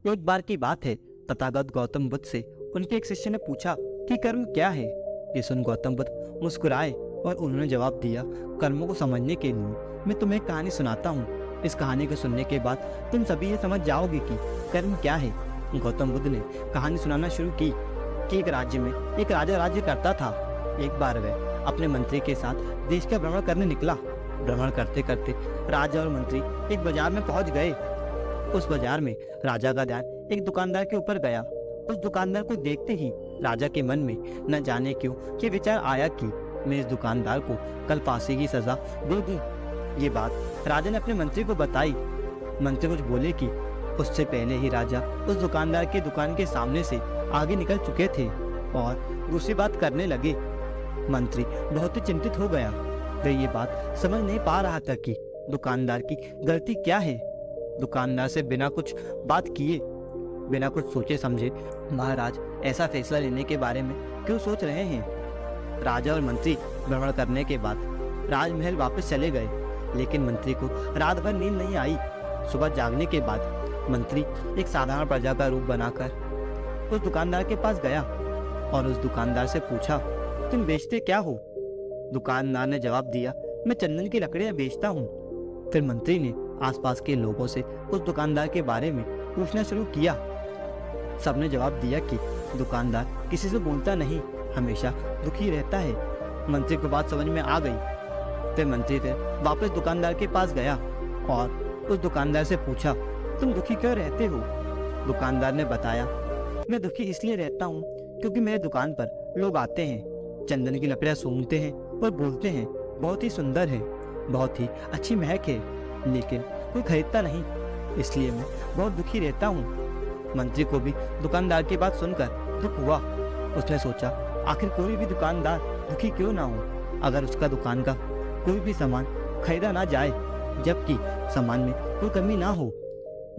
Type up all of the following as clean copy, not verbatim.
एक बार की बात है, तथागत गौतम बुद्ध से उनके एक शिष्य ने पूछा कि कर्म क्या है। ये सुन गौतम बुद्ध मुस्कुराए और उन्होंने जवाब दिया, कर्मों को समझने के लिए मैं तुम्हें एक कहानी सुनाता हूँ। इस कहानी को सुनने के बाद तुम सभी ये समझ जाओगे कि कर्म क्या है। गौतम बुद्ध ने कहानी सुनाना शुरू की कि एक राज्य में एक राजा राज्य करता था। एक बार वह अपने मंत्री के साथ देश का भ्रमण करने निकला। भ्रमण करते करते राजा और मंत्री एक बाजार में पहुंच गए। उस बाजार में राजा का ध्यान एक दुकानदार के ऊपर गया। उस दुकानदार को देखते ही राजा के मन में न जाने क्यों ये विचार आया कि मैं इस दुकानदार को कल फांसी की सजा दे दूं। ये बात राजा ने अपने मंत्री को बताई। मंत्री कुछ बोले कि उससे पहले ही राजा उस दुकानदार के दुकान के सामने से आगे निकल चुके थे और दूसरी बात करने लगे। मंत्री बहुत ही चिंतित हो गया। वह ये बात समझ नहीं पा रहा था कि दुकानदार की गलती क्या है। दुकानदार से बिना कुछ बात किए, बिना कुछ सोचे समझे महाराज ऐसा फैसला लेने के बारे में क्यों सोच रहे हैं। राजा और मंत्री भ्रमण करने के बाद राजमहल वापस चले गए, लेकिन मंत्री को रात भर नींद नहीं आई। सुबह जागने के बाद मंत्री एक साधारण प्रजा का रूप बनाकर उस दुकानदार के पास गया और उस दुकानदार से पूछा, तुम बेचते क्या हो। दुकानदार ने जवाब दिया, मैं चंदन की लकड़ियां बेचता हूँ। फिर मंत्री ने आसपास के लोगों से उस दुकानदार के बारे में पूछना शुरू किया। सबने जवाब दिया कि दुकानदार किसी से बोलता नहीं, हमेशा दुखी रहता है। मंत्री को बात समझ में आ गई। फिर मंत्री फिर वापस दुकानदार के पास गया और उस दुकानदार से पूछा, तुम दुखी क्यों रहते हो। दुकानदार ने बताया, मैं दुखी इसलिए रहता हूँ क्योंकि मेरे दुकान पर लोग आते हैं, चंदन की लकड़ियां सूंघते हैं और बोलते हैं बहुत ही सुंदर है, बहुत ही अच्छी महक है, लेकिन कोई खरीदता नहीं, इसलिए मैं बहुत दुखी रहता हूँ। मंत्री को भी दुकानदार की बात सुनकर दुख हुआ। उसने सोचा, आखिर कोई भी दुकानदार दुखी क्यों ना हो अगर उसका दुकान का कोई भी सामान खरीदा ना जाए, जबकि सामान में कोई कमी ना हो।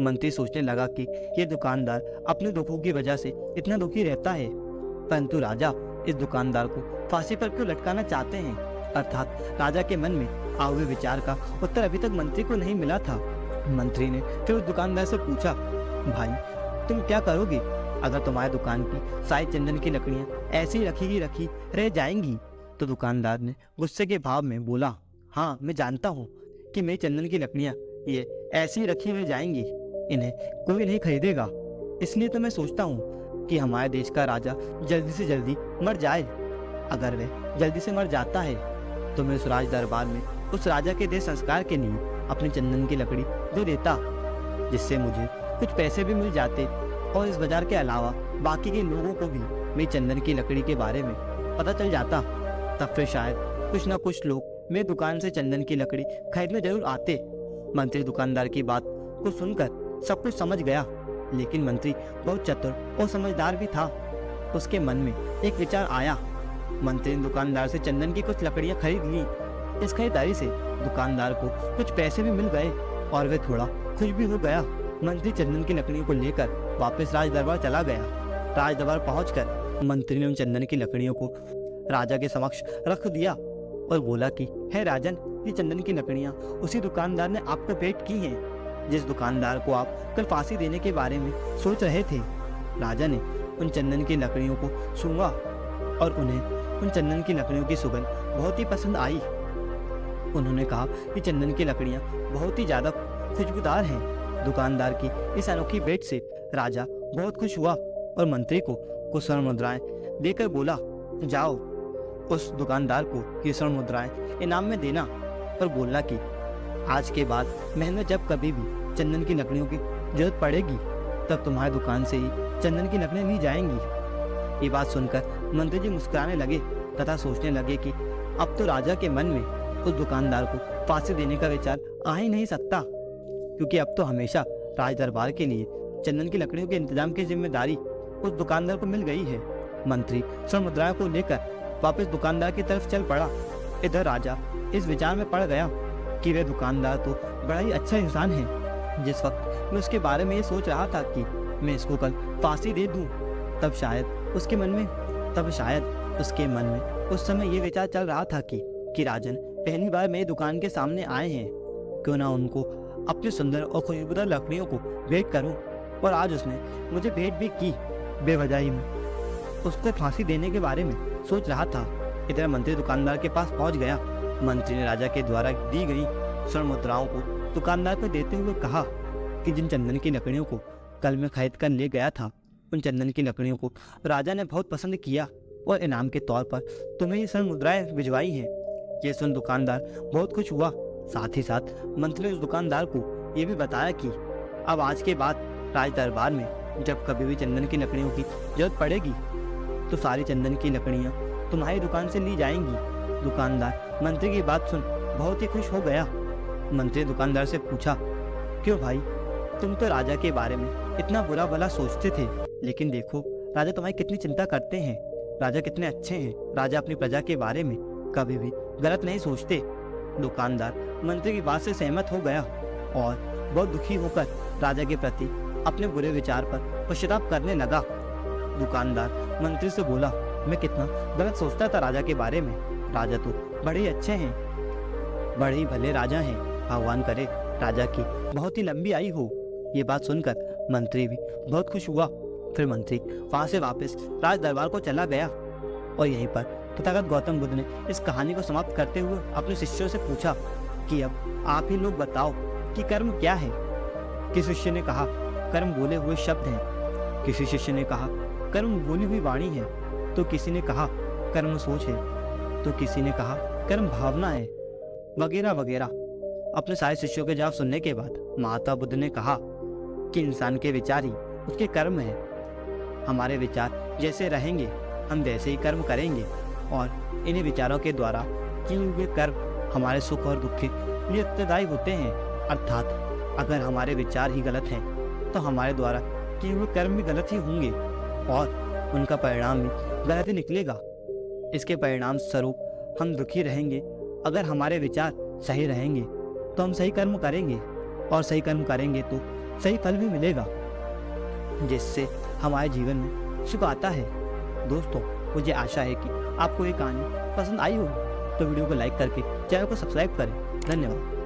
मंत्री सोचने लगा कि ये दुकानदार अपने दुखों की वजह से इतना दुखी रहता है, परंतु राजा इस दुकानदार को फांसी पर क्यों लटकाना चाहते हैं। अर्थात राजा के मन में आए हुए विचार का उत्तर अभी तक मंत्री को नहीं मिला था। मंत्री ने फिर उस दुकानदार से पूछा, भाई तुम क्या करोगे अगर तुम्हारी दुकान की सारी चंदन की लकड़ियां ऐसी रखी रह जाएंगी। तो दुकानदार ने गुस्से के भाव में बोला, हाँ मैं जानता हूँ कि मेरी चंदन की लकड़ियां ये ऐसी रखी रह जाएंगी, इन्हें कोई नहीं खरीदेगा। इसलिए तो मैं सोचता हूँ कि हमारे देश का राजा जल्दी से जल्दी मर जाए। अगर वह जल्दी से मर जाता है तो मैं उस राज दरबार में उस राजा के देह संस्कार के लिए अपनी चंदन की लकड़ी दे देता, जिससे मुझे कुछ पैसे भी मिल जाते और इस बाजार के अलावा बाकी के लोगों को भी मेरी चंदन की लकड़ी के बारे में पता चल जाता। तब फिर शायद कुछ ना कुछ लोग मेरी दुकान से चंदन की लकड़ी खरीदने जरूर आते। मंत्री दुकानदार की बात को सुनकर सब कुछ समझ गया, लेकिन मंत्री बहुत चतुर और समझदार भी था। उसके मन में एक विचार आया। मंत्री ने दुकानदार से चंदन की कुछ लकड़ियां खरीद ली। इस खरीदारी से दुकानदार को कुछ पैसे भी मिल गए और वह थोड़ा खुश भी हो गया। मंत्री चंदन की लकड़ियों को लेकर वापस राज दरबार चला गया। राज दरबार पहुंचकर मंत्री ने उन चंदन की लकड़ियों को राजा के समक्ष रख दिया और बोला कि हे राजन, ये चंदन की लकड़ियां उसी दुकानदार ने आपको भेंट की हैं, जिस दुकानदार को आप कल फांसी देने के बारे में सोच रहे थे। राजा ने उन चंदन की लकड़ियों को सूंघा और उन्हें उन चंदन की लकड़ियों की सुगंध बहुत ही पसंद आई। उन्होंने कहा कि चंदन की लकड़ियां बहुत ही ज्यादा खुशबूदार हैं। दुकानदार की इस अनोखी भेंट से राजा बहुत खुश हुआ और मंत्री को कुछ स्वर्ण मुद्राएं देकर बोला, जाओ उस दुकानदार को ये स्वर्ण मुद्राएं इनाम में देना और बोलना कि आज के बाद मैंने जब कभी भी चंदन की लकड़ियों की जरूरत पड़ेगी तब तुम्हारी दुकान से ही चंदन की लकड़ियां ली जाएंगी। ये बात सुनकर मंत्री जी मुस्कुराने लगे तथा सोचने लगे कि अब तो राजा के मन में उस दुकानदार को फांसी देने का विचार आ ही नहीं सकता, क्योंकि अब तो हमेशा राज दरबार के लिए चंदन की लकड़ियों के इंतजाम की जिम्मेदारी उस दुकानदार को मिल गई है। मंत्री स्वर्ण मुद्राओं को लेकर वापस दुकानदार की तरफ चल पड़ा। इधर राजा इस विचार में पड़ गया कि वह दुकानदार तो बड़ा ही अच्छा इंसान है। जिस वक्त मैं उसके बारे में ये सोच रहा था कि मैं इसको कल फांसी दे दूं, तब शायद उसके मन में उस समय ये विचार चल रहा था कि राजन पहली बार मेरी दुकान के सामने आए हैं, क्यों ना उनको अपनी सुंदर और खुशबूदार लकड़ियों को भेंट करूं। और आज उसने मुझे भेंट भी की। बेवजह ही मैं उसको फांसी देने के बारे में सोच रहा था। इधर मंत्री दुकानदार के पास पहुंच गया। मंत्री ने राजा के द्वारा दी गई स्वर्ण मुद्राओं को दुकानदार को देते हुए कहा कि जिन चंदन की लकड़ियों को कल मैं खरीद कर ले गया था, उन चंदन की लकड़ियों को राजा ने बहुत पसंद किया और इनाम के तौर पर तुम्हें ये स्वर्ण मुद्राएं भिजवाई हैं। ये सुन दुकानदार बहुत खुश हुआ। साथ ही साथ मंत्री ने उस दुकानदार को ये भी बताया कि अब आज के बाद राज दरबार में जब कभी भी चंदन की लकड़ियों की जरूरत पड़ेगी तो सारी चंदन की लकड़ियाँ तुम्हारी दुकान से ली जाएंगी। दुकानदार मंत्री की बात सुन बहुत ही खुश हो गया। मंत्री ने दुकानदार से पूछा, क्यों भाई, तुम तो राजा के बारे में इतना बुरा भला सोचते थे, लेकिन देखो राजा तुम्हारी कितनी चिंता करते हैं। राजा कितने अच्छे हैं। राजा अपनी प्रजा के बारे में कभी भी गलत नहीं सोचते। दुकानदार मंत्री की बात से सहमत हो गया और बहुत दुखी होकर राजा के प्रति अपने बुरे विचार पर पश्चाताप करने लगा। दुकानदार मंत्री से बोला, मैं कितना गलत सोचता था राजा के बारे में। राजा तो बड़े ही अच्छे हैं, बड़े ही भले राजा हैं। भगवान करे राजा की बहुत ही लंबी आयु हो। ये बात सुनकर मंत्री भी बहुत खुश हुआ। फिर मंत्री वहां से वापस राज दरबार को चला गया और यहीं पर तथागत गौतम बुद्ध ने इस कहानी को समाप्त करते हुए अपने शिष्यों से पूछा कि अब आप ही लोग बताओ कि कर्म क्या है। किसी शिष्य ने कहा, कर्म बोले हुए शब्द हैं। किसी शिष्य ने कहा, कर्म बोली हुई वाणी है। तो किसी ने कहा, कर्म सोच है। तो किसी ने कहा, कर्म भावना है, वगैरह वगैरह। अपने सारे शिष्यों के जवाब सुनने के बाद महात्मा बुद्ध ने कहा कि इंसान के विचार ही उसके कर्म है। हमारे विचार जैसे रहेंगे हम वैसे ही कर्म करेंगे और इन्हीं विचारों के द्वारा किए हुए कर्म हमारे सुख और दुख के लिए उत्तरदायी होते हैं। अर्थात अगर हमारे विचार ही गलत हैं तो हमारे द्वारा किए हुए कर्म भी गलत ही होंगे और उनका परिणाम भी गलत ही निकलेगा। इसके परिणाम स्वरूप हम दुखी रहेंगे। अगर हमारे विचार सही रहेंगे तो हम सही कर्म करेंगे और सही कर्म करेंगे तो सही फल भी मिलेगा, जिससे हमारे जीवन में सुख आता है। दोस्तों, मुझे आशा है कि आपको ये कहानी पसंद आई होगी, तो वीडियो को लाइक करके चैनल को सब्सक्राइब करें। धन्यवाद।